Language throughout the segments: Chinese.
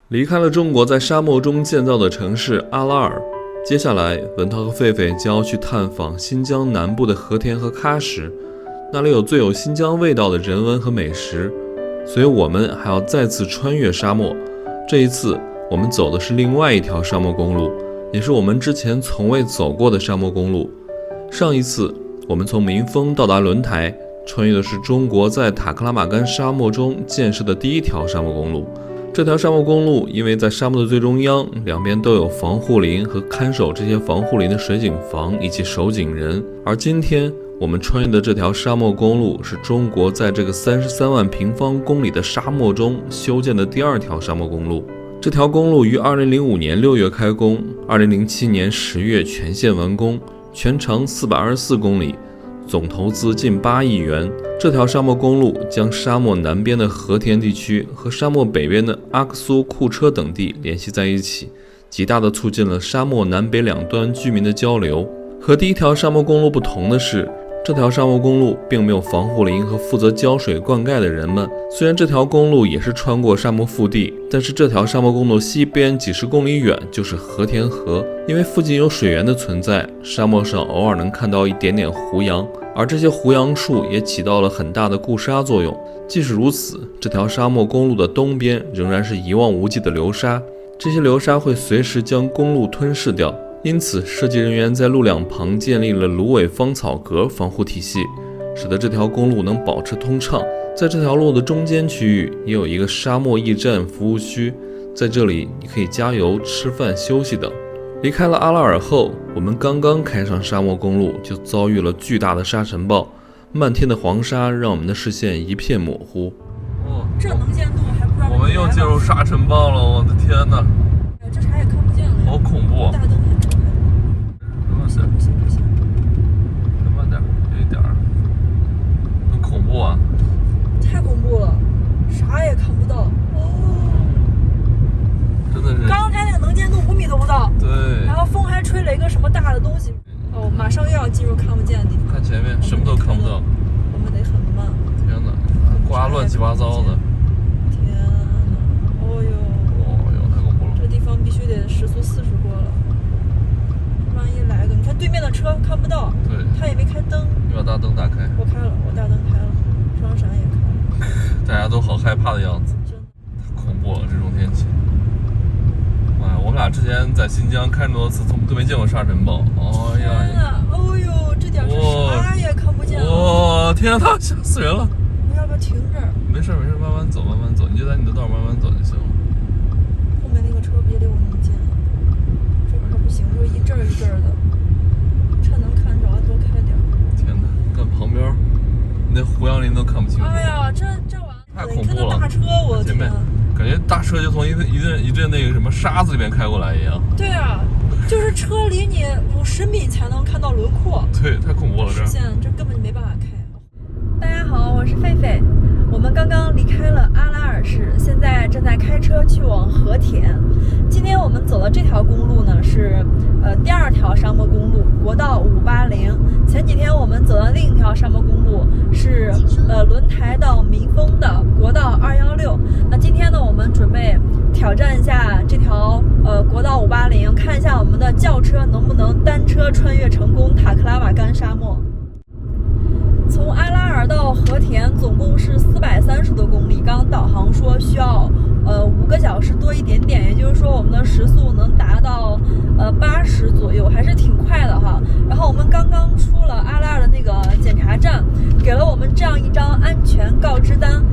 离开了中国在沙漠中建造的城市阿拉尔，接下来文涛和狒狒将要去探访新疆南部的和田和喀什，那里有最有新疆味道的人文和美食，所以我们还要再次穿越沙漠。这一次我们走的是另外一条沙漠公路，也是我们之前从未走过的沙漠公路。上一次我们从民丰到达轮台，穿越的是中国在塔克拉玛干沙漠中建设的第一条沙漠公路。这条沙漠公路因为在沙漠的最中央，两边都有防护林和看守这些防护林的水警房以及守警人。而今天我们穿越的这条沙漠公路是中国在这个33万平方公里的沙漠中修建的第二条沙漠公路。这条公路于2005年6月开工，2007年10月全线完工，全长424公里，总投资近8亿元。这条沙漠公路将沙漠南边的和田地区和沙漠北边的阿克苏库车等地联系在一起，极大地促进了沙漠南北两端居民的交流。和第一条沙漠公路不同的是，这条沙漠公路并没有防护林和负责浇水灌溉的人们。虽然这条公路也是穿过沙漠腹地，但是这条沙漠公路西边几十公里远就是和田河，因为附近有水源的存在，沙漠上偶尔能看到一点点胡杨，而这些胡杨树也起到了很大的固沙作用。即使如此，这条沙漠公路的东边仍然是一望无际的流沙，这些流沙会随时将公路吞噬掉，因此设计人员在路两旁建立了芦苇芳草格防护体系，使得这条公路能保持通畅。在这条路的中间区域也有一个沙漠驿站服务区，在这里你可以加油、吃饭、休息等。离开了阿拉尔后，我们刚刚开上沙漠公路，就遭遇了巨大的沙尘暴，漫天的黄沙让我们的视线一片模糊。这能见度还不知道。我们又进入沙尘暴了，我的天哪！这啥也看不见了，好恐怖！大灯也照不行不行不行，慢点，有一点儿，很恐怖啊！太恐怖了，啥也看不到。真的是。刚才那个能见度5米都不到。对。然后风还吹了一个什么大的东西。哦，马上又要进入看不见的地方。看前面，什么都看不到。我们得很慢。天哪，刮乱七八糟的。天哪，哦呦，太恐怖了。这地方必须得时速40过了。万一来个，你看对面的车看不到。对。他也没开灯。你把大灯打开。我开了，我大灯开了，双闪也开了。大家都好害怕的样子。太恐怖了，这种天气。我们俩之前在新疆开这么多次，都没见过沙尘暴。哎呀！天哪！哦呦，这点是啥也看不见了。哇！天哪，吓死人了！我要不要停这儿？没事，慢慢走，你就在你的道慢慢走就行了。后面那个车别离我那么近了，这块不行，就一阵一阵的，趁能看着多开点。天哪，看旁边，那胡杨林都看不清楚。哎呀，这完了！太恐怖了！大车，我前面感觉大车就从一阵那个什么沙子里面开过来一样。对啊，就是车离你50米才能看到轮廓。对，太恐怖了，视线这根本就没办法开。大家好，我是狒狒。我们刚刚离开了阿拉尔市，现在正在开车去往和田。今天我们走的这条公路呢是第二条沙漠公路，国道580。前几天我们走的另一条沙漠公路是轮台到民丰的国道216。那今天呢，我们准备挑战一下这条国道580，看一下我们的轿车能不能单车穿越成功塔克拉玛干沙漠。从阿拉尔到和田总共是430多公里，刚刚导航说需要5个小时多一点点，也就是说我们的时速能达到80左右，还是挺快的哈。然后我们刚刚出了阿拉尔的那个检查站，给了我们这样一张安全告知单，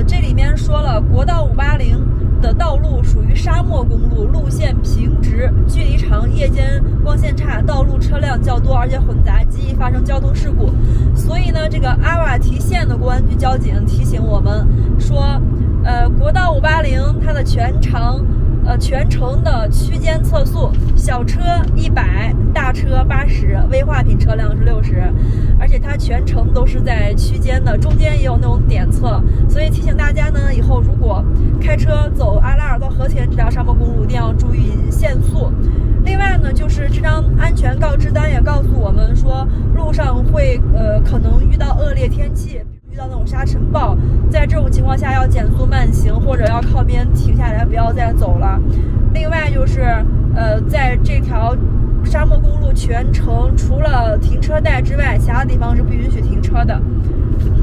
这里面说了国道580的道路属于沙漠公路，路线平直，距离长，夜间光线差，道路车辆较多，而且混杂，极易发生交通事故。所以呢，这个阿瓦提县的公安局交警提醒我们说，国道580它的全程的区间测速，小车100，大车80，危化品车辆是60，而且它全程都是在区间的，中间也有那种点测，所以提醒大家呢，以后如果开车走阿拉尔到和田这条沙漠公路，一定要注意限速。另外呢，就是这张安全告知单也告诉我们说，路上会可能遇到恶劣天气，遇到那种沙尘暴，在这种情况下要减速慢行，或者要靠边停下来，不要再走了。另外就是在这条沙漠公路全程除了停车带之外，其他地方是不允许停车的。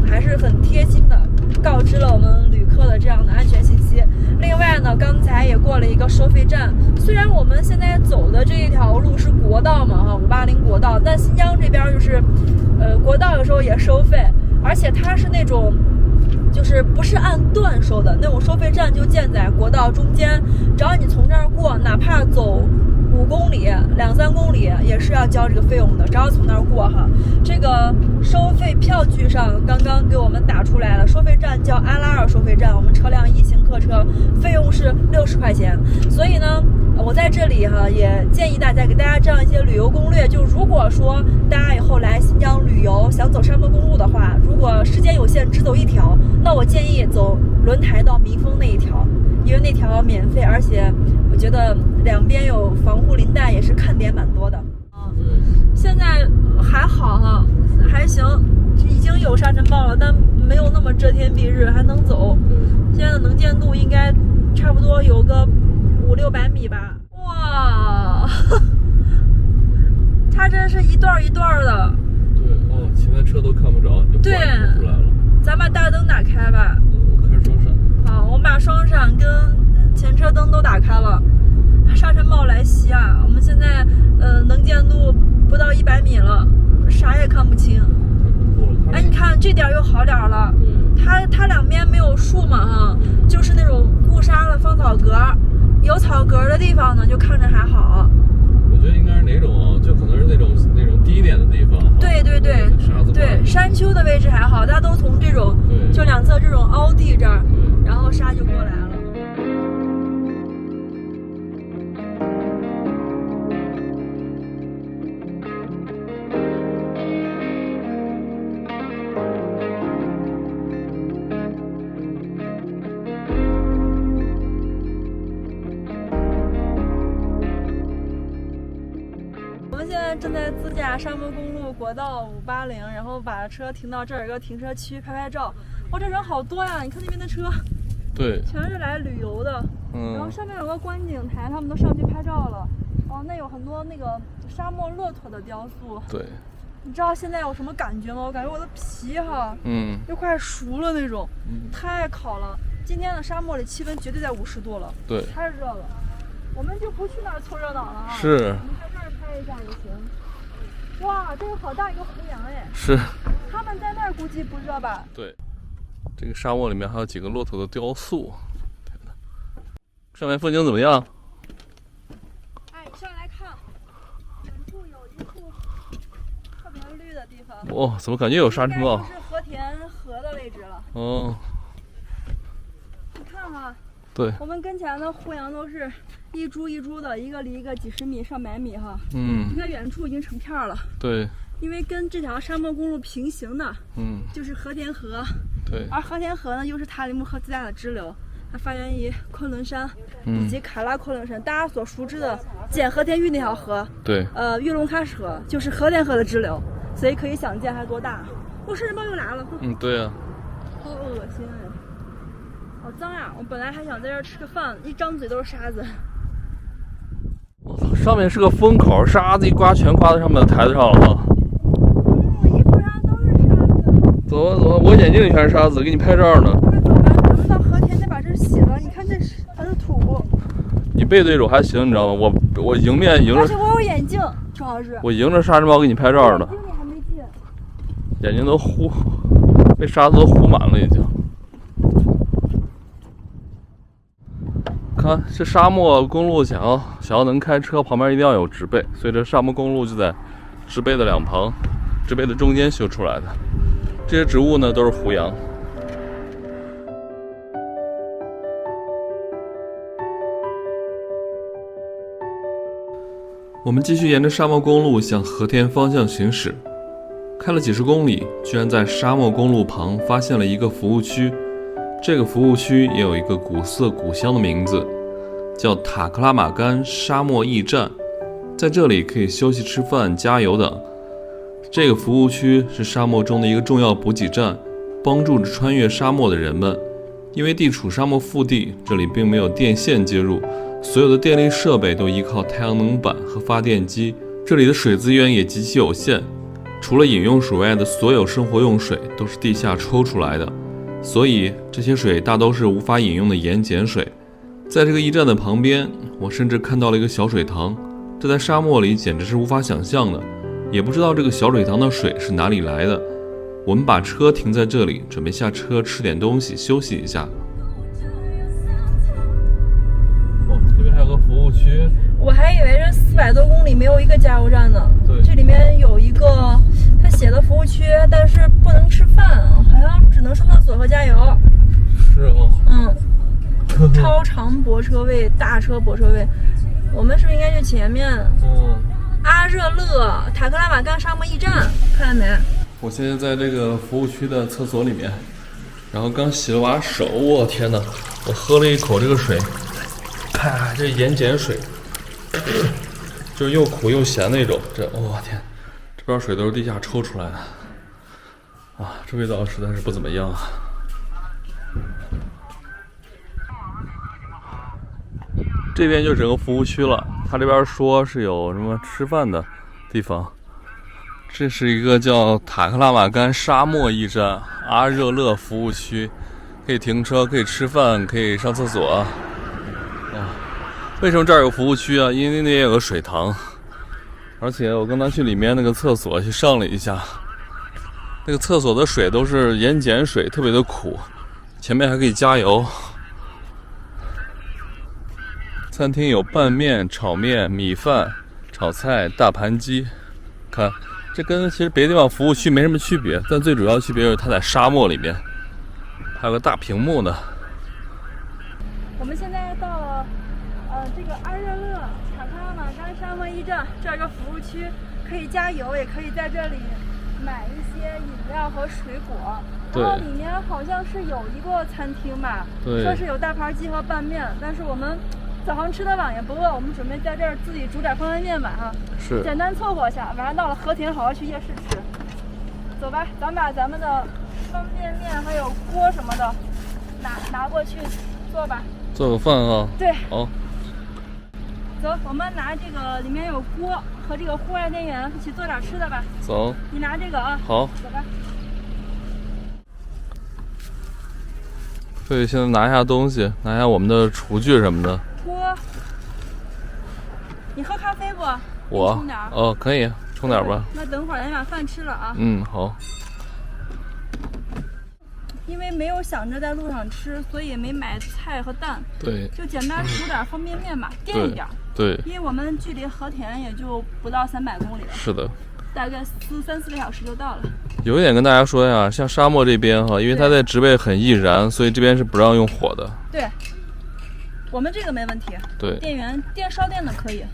还是很贴心的告知了我们旅客的这样的安全信息。另外呢，刚才也过了一个收费站，虽然我们现在走的这一条路是国道嘛，580国道，但新疆这边就是国道有时候也收费，而且它是那种就是不是按段收的那种收费站，就建在国道中间，只要你从这儿过，哪怕走5公里、2-3公里也是要交这个费用的，只要从那儿过哈。这个收费票据上刚刚给我们打出来了，收费站叫阿拉尔收费站，我们车辆1型客车费用是60块钱。所以呢，我在这里哈也建议大家给大家这样一些旅游攻略，就如果说大家以后来新疆旅游想走沙漠公路的话，如果时间有限只走一条，那我建议走轮台到民丰那一条，因为那条免费，而且我觉得两边有防护林带，也是看点蛮多的。现在还好哈，还行，已经有沙尘暴了，但没有那么遮天蔽日，还能走。现在的能见度应该差不多有个500-600米吧。哇，它这是一段一段的。对哦，前面车都看不着，就对，出来了。咱把大灯打开吧。我开双闪。好，我们把双闪跟前车灯都打开了。沙尘暴来袭啊！我们现在能见度不到100米了，啥也看不清。哎，你看这点又好点了。它两边没有树嘛哈，就是那种固沙的芳草格，有草格的地方呢就看着还好。我觉得应该是哪种啊？就可能是那种低一点的地方。对对对对，山丘的位置还好，它都从这种就两侧这种凹地这儿，然后沙就过来了。正在自驾沙漠公路国道580，然后把车停到这儿有个停车区拍拍照。哇，这人好多呀！你看那边的车，对，全是来旅游的。然后上面有个观景台，他们都上去拍照了。哦，那有很多那个沙漠骆驼的雕塑。对，你知道现在有什么感觉吗？我感觉我的皮哈，就快熟了那种，太烤了。今天的沙漠里气温绝对在50度了，对，太热了。我们就不去那儿凑热闹了啊！是，我们在这儿拍一下就行。哇，这个好大一个湖洋哎！是，他们在那儿估计不热吧？对，这个沙漠里面还有几个骆驼的雕塑。天哪，上面风景怎么样？哎，上来看，远处有一处特别绿的地方。哦，怎么感觉有沙尘暴？是和田河的位置了。哦，你看哈。对，我们跟前的湖洋都是一株一株的，一个离一个几十米、上百米哈。你看远处已经成片了。对，因为跟这条沙漠公路平行的，就是和田河。对，而和田河呢，又是塔里木河最大的支流，它发源于昆仑山以及喀拉昆仑山。大家所熟知的捡和田玉那条河，对，玉龙喀什河就是和田河的支流，所以可以想见它多大。沙尘暴又来了。对啊。好恶心哎！好脏呀！我本来还想在这儿吃个饭，一张嘴都是沙子。我操，上面是个风口，沙子一刮全刮到上面的台子上了啊！我衣服上都是沙子。走吧走吧，我眼镜里全是沙子，给你拍照呢。快走吧，咱们到和田得把这洗了。你看这是它的土。你背对着我还行，你知道吗？我迎面迎着。而且我有眼镜，主要是。我迎着沙尘暴给你拍照呢。眼镜你还没进。眼睛都被沙子都糊满了已经。看这沙漠公路想要能开车，旁边一定要有植被，所以这沙漠公路就在植被的两旁，植被的中间修出来的。这些植物呢都是湖洋。我们继续沿着沙漠公路向和田方向行驶，开了几十公里，居然在沙漠公路旁发现了一个服务区。这个服务区也有一个古色古香的名字，叫塔克拉玛干沙漠驿站。在这里可以休息、吃饭、加油等。这个服务区是沙漠中的一个重要补给站，帮助着穿越沙漠的人们。因为地处沙漠腹地，这里并没有电线接入，所有的电力设备都依靠太阳能板和发电机。这里的水资源也极其有限，除了饮用水外的所有生活用水都是地下抽出来的，所以这些水大都是无法饮用的盐碱水。在这个驿站的旁边，我甚至看到了一个小水塘，这在沙漠里简直是无法想象的，也不知道这个小水塘的水是哪里来的。我们把车停在这里，准备下车吃点东西休息一下。这边还有个服务区，我还以为这400多公里没有一个加油站呢。对，这里面有一个他写的服务区，但是不能吃饭，好像只能上厕所和加油。是哦。超长泊车位、大车泊车位，我们是不是应该去前面？阿热勒塔克拉玛干沙漠驿站，看见没？我现在在这个服务区的厕所里面，然后刚洗了把手，我天哪！我喝了一口这个水，看这盐碱水，就是又苦又咸那种。这我天，这边水都是地下抽出来的，啊，这味道实在是不怎么样啊。这边就整个服务区了，他这边说是有什么吃饭的地方。这是一个叫塔克拉玛干沙漠驿站阿热勒服务区，可以停车，可以吃饭，可以上厕所啊。为什么这儿有服务区啊？因为那边有个水塘，而且我刚才去里面那个厕所去上了一下，那个厕所的水都是盐碱水，特别的苦。前面还可以加油。餐厅有拌面、炒面、米饭、炒菜、大盘鸡，看。这跟其实别的地方服务区没什么区别，但最主要区别就是它在沙漠里面，还有个大屏幕呢。我们现在到了这个阿热勒塔克拉玛干沙漠驿站，这儿个服务区，可以加油，也可以在这里买一些饮料和水果。然后里面好像是有一个餐厅吧，说是有大盘鸡和拌面，但是我们早上吃的晚也不饿，我们准备在这儿自己煮点方便面吧啊，是简单凑合一下。晚上到了和田，好好去夜市吃。走吧，咱把咱们的方便面还有锅什么的拿过去做吧。做个饭啊。对。好。走，我们拿这个里面有锅和这个户外电源，一起做点吃的吧。走。你拿这个啊。好。走吧。对，现在拿一下东西，拿一下我们的厨具什么的。锅，你喝咖啡不？我冲点儿。哦，可以冲点吧。那等会儿咱把饭吃了啊。好。因为没有想着在路上吃，所以没买菜和蛋。对。就简单煮点方便面吧，垫一点。对。因为我们距离和田也就不到300公里了。是的。大概3、4个小时就到了。有一点跟大家说呀，像沙漠这边哈，因为它在植被很易燃，所以这边是不让用火的。对，我们这个没问题。对，烧电的可以。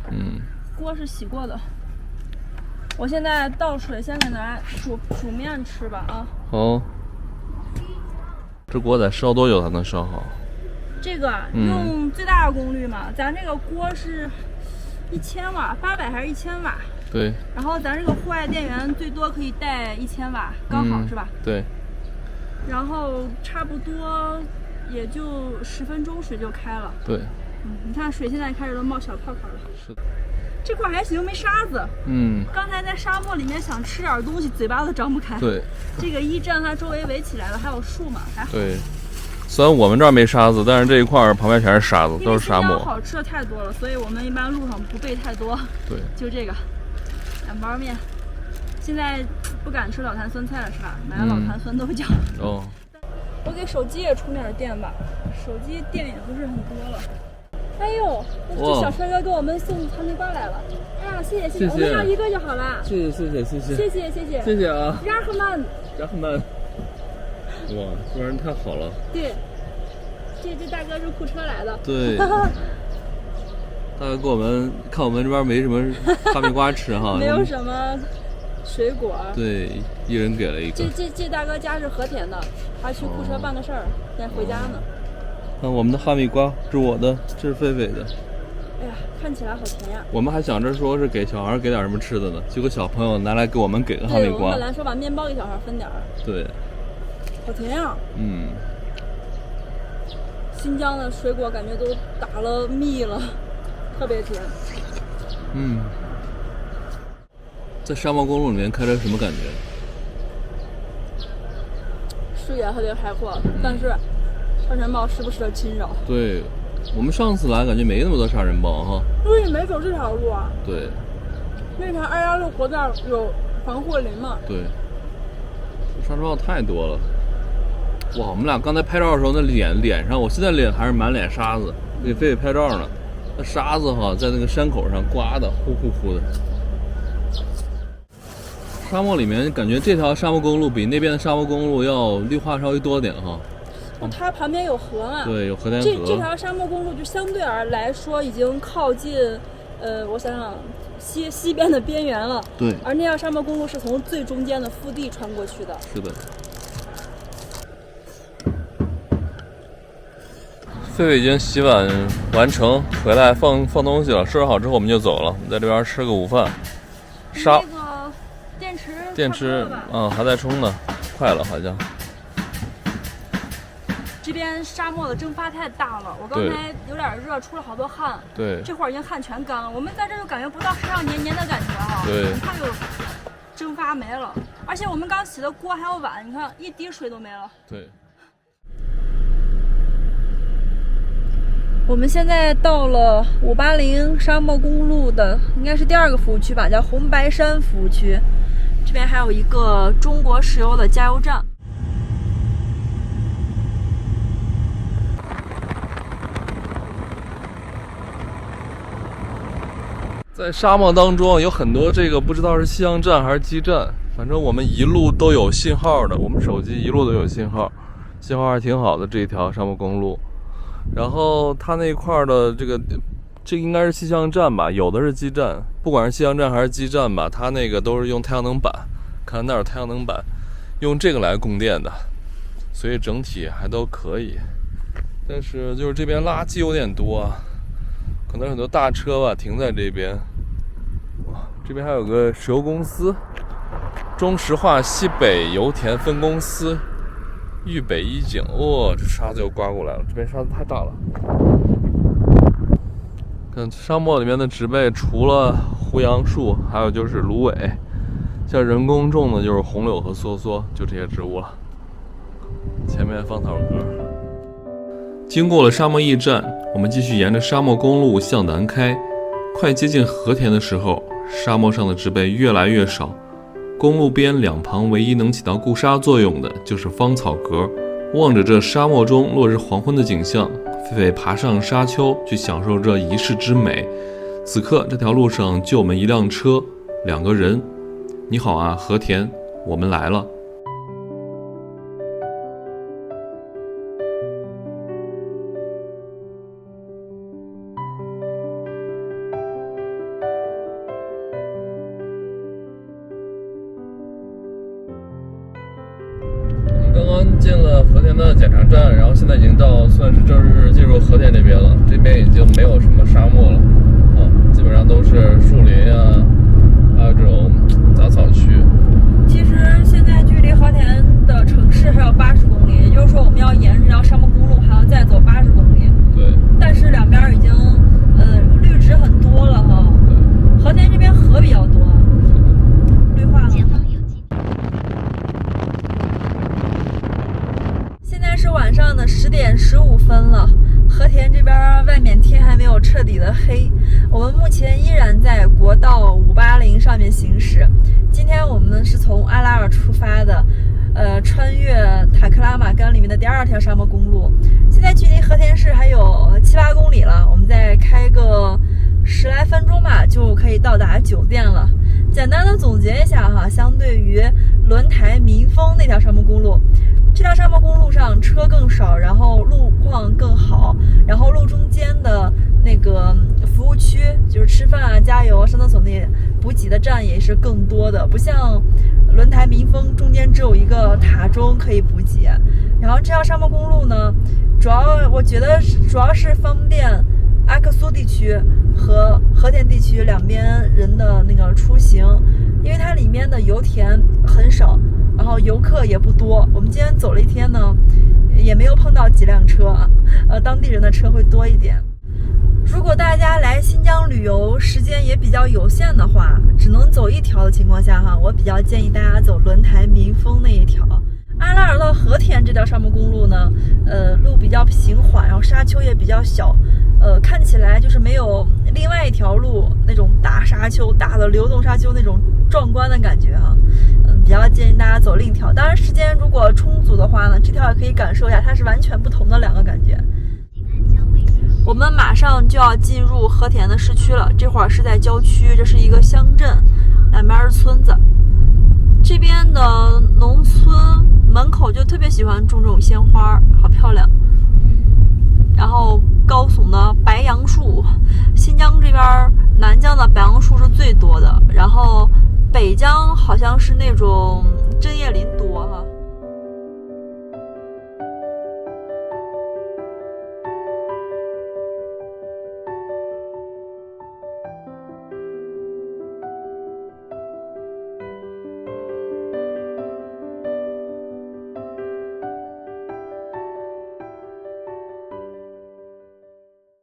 锅是洗过的。我现在倒水，先给大家煮面吃吧啊。好。这锅得烧多久才能烧好？这个用最大的功率嘛，咱这个锅是1000瓦，800还是1000瓦？对。然后咱这个户外电源最多可以带1000瓦，刚好是吧？对。然后差不多也就10分钟水就开了。对。你看水现在开始都冒小泡泡了。是的。这块还行，没沙子。刚才在沙漠里面想吃点东西，嘴巴都张不开。对。这个驿站它周围围起来了，还有树嘛，还好。对。虽然我们这儿没沙子，但是这一块旁边全是沙子，都是沙漠。好吃的太多了，所以我们一般路上不备太多。对。就这个，2包面。现在不敢吃老坛酸菜了是吧？买了老坛酸豆角。哦。我给手机也充点电吧，手机电也不是很多了。哎呦，这小帅哥给我们送哈密瓜来了。哎呀，谢谢，我们要一个就好了。谢谢啊。扎赫曼。哇，这人太好了。对，这大哥是库车来的。对。大哥给我们看我们这边没什么哈密瓜吃哈。没有什么水果。对，一人给了一个。这大哥家是和田的，他去库车办个事儿，现在回家呢。看我们的哈密瓜，这是我的，这是狒狒的。哎呀，看起来好甜呀！我们还想着说是给小孩给点什么吃的呢，结果小朋友拿来给我们给个哈密瓜。对，我们本来说把面包给小孩分点儿。对。好甜呀！嗯，新疆的水果感觉都打了蜜了，特别甜。嗯，在沙漠公路里面开车什么感觉？视野特别开阔，但是沙尘暴时不时的侵扰。对，我们上次来感觉没那么多沙尘暴哈。因为你没走这条路啊。对。那条216国道有防护林嘛？对。沙尘暴太多了。哇，我们俩刚才拍照的时候，那脸上，我现在脸还是满脸沙子，给狒狒拍照呢。那沙子哈，在那个山口上刮的，呼呼呼的。沙漠里面感觉这条沙漠公路比那边的沙漠公路要绿化稍微多点哈。它旁边有河嘛？对，有河田河。这条沙漠公路就相对而来说已经靠近，我想想，西边的边缘了。对。而那条沙漠公路是从最中间的腹地穿过去的。是的。狒狒已经洗碗完成，回来放东西了，收拾好之后我们就走了。我们在这边吃个午饭。那个电池还在充呢，快了好像。这边沙漠的蒸发太大了，我刚才有点热，出了好多汗。对。这会儿已经汗全干了，我们在这就感觉不到身上黏黏的感觉哈。对。很快就蒸发没了，而且我们刚洗的锅还有碗，你看一滴水都没了。对。我们现在到了580沙漠公路的，应该是第2个服务区吧，叫红白山服务区。这边还有一个中国石油的加油站。在沙漠当中有很多这个不知道是气象站还是基站，反正我们一路都有信号的，我们手机一路都有信号，信号还挺好的这一条沙漠公路。然后它那块的这应该是气象站吧，有的是基站，不管是气象站还是基站吧，它那个都是用太阳能板，看那儿有太阳能板，用这个来供电的，所以整体还都可以。但是就是这边垃圾有点多啊，可能很多大车吧停在这边。哇，这边还有个石油公司，中石化西北油田分公司。豫北一景，这沙子又刮过来了，这边沙子太大了。看沙漠里面的植被，除了胡杨树，还有就是芦苇，像人工种的就是红柳和梭梭，就这些植物了。前面芳草阁。经过了沙漠驿站，我们继续沿着沙漠公路向南开，快接近和田的时候，沙漠上的植被越来越少。公路边两旁唯一能起到固沙作用的就是芳草阁。望着这沙漠中落日黄昏的景象，狒狒爬上沙丘去享受这一世之美。此刻这条路上就我们一辆车，2个人。你好啊，和田，我们来了。刚刚进了和田的检查站，然后现在已经算是正式进入和田这边了。这边已经没有什么沙漠了，基本上都是树林啊，还有这种杂草区。其实现在距离和田的城市还有80公里，也就是说我们要沿着这条沙漠公路还要再走80公里。对。但是两边已经绿植很多了哈。对。和田这边河比较多，绿化了。现在是晚上的10点15分了，和田这边外面天还没有彻底的黑，我们目前依然在国道580上面行驶。今天我们是从阿拉尔出发的，穿越塔克拉玛干里面的第2条沙漠公路，现在距离和田市还有7、8公里了，我们再开个10来分钟吧，就可以到达酒店了。简单的总结一下哈，相对于轮台民丰那条沙漠公路，这条沙漠公路上车更少，然后路况更好，然后路中间的那个服务区，就是吃饭啊、加油、上厕所那补给的站也是更多的，不像轮台民丰中间只有一个塔中可以补给。然后这条沙漠公路呢，我觉得主要是方便阿克苏地区和和田地区两边人的那个出行，因为它里面的油田很少，然后游客也不多。我们今天走了一天呢，也没有碰到几辆车，当地人的车会多一点。如果大家来新疆旅游时间也比较有限的话，只能走一条的情况下我比较建议大家走轮台民丰那一条。阿拉尔到和田这条沙漠公路呢，路比较平缓，然后沙丘也比较小，看起来就是没有另外一条路那种大沙丘、大的流动沙丘那种壮观的感觉比较建议大家走另一条。当然，时间如果充足的话呢，这条也可以感受一下，它是完全不同的两个感觉。我们马上就要进入和田的市区了，这会儿是在郊区，这是一个乡镇，两边是村子。这边的农村门口就特别喜欢种这种鲜花，好漂亮。然后高耸的白杨树，新疆这边南疆的白杨树是最多的，然后北疆好像是那种针叶林多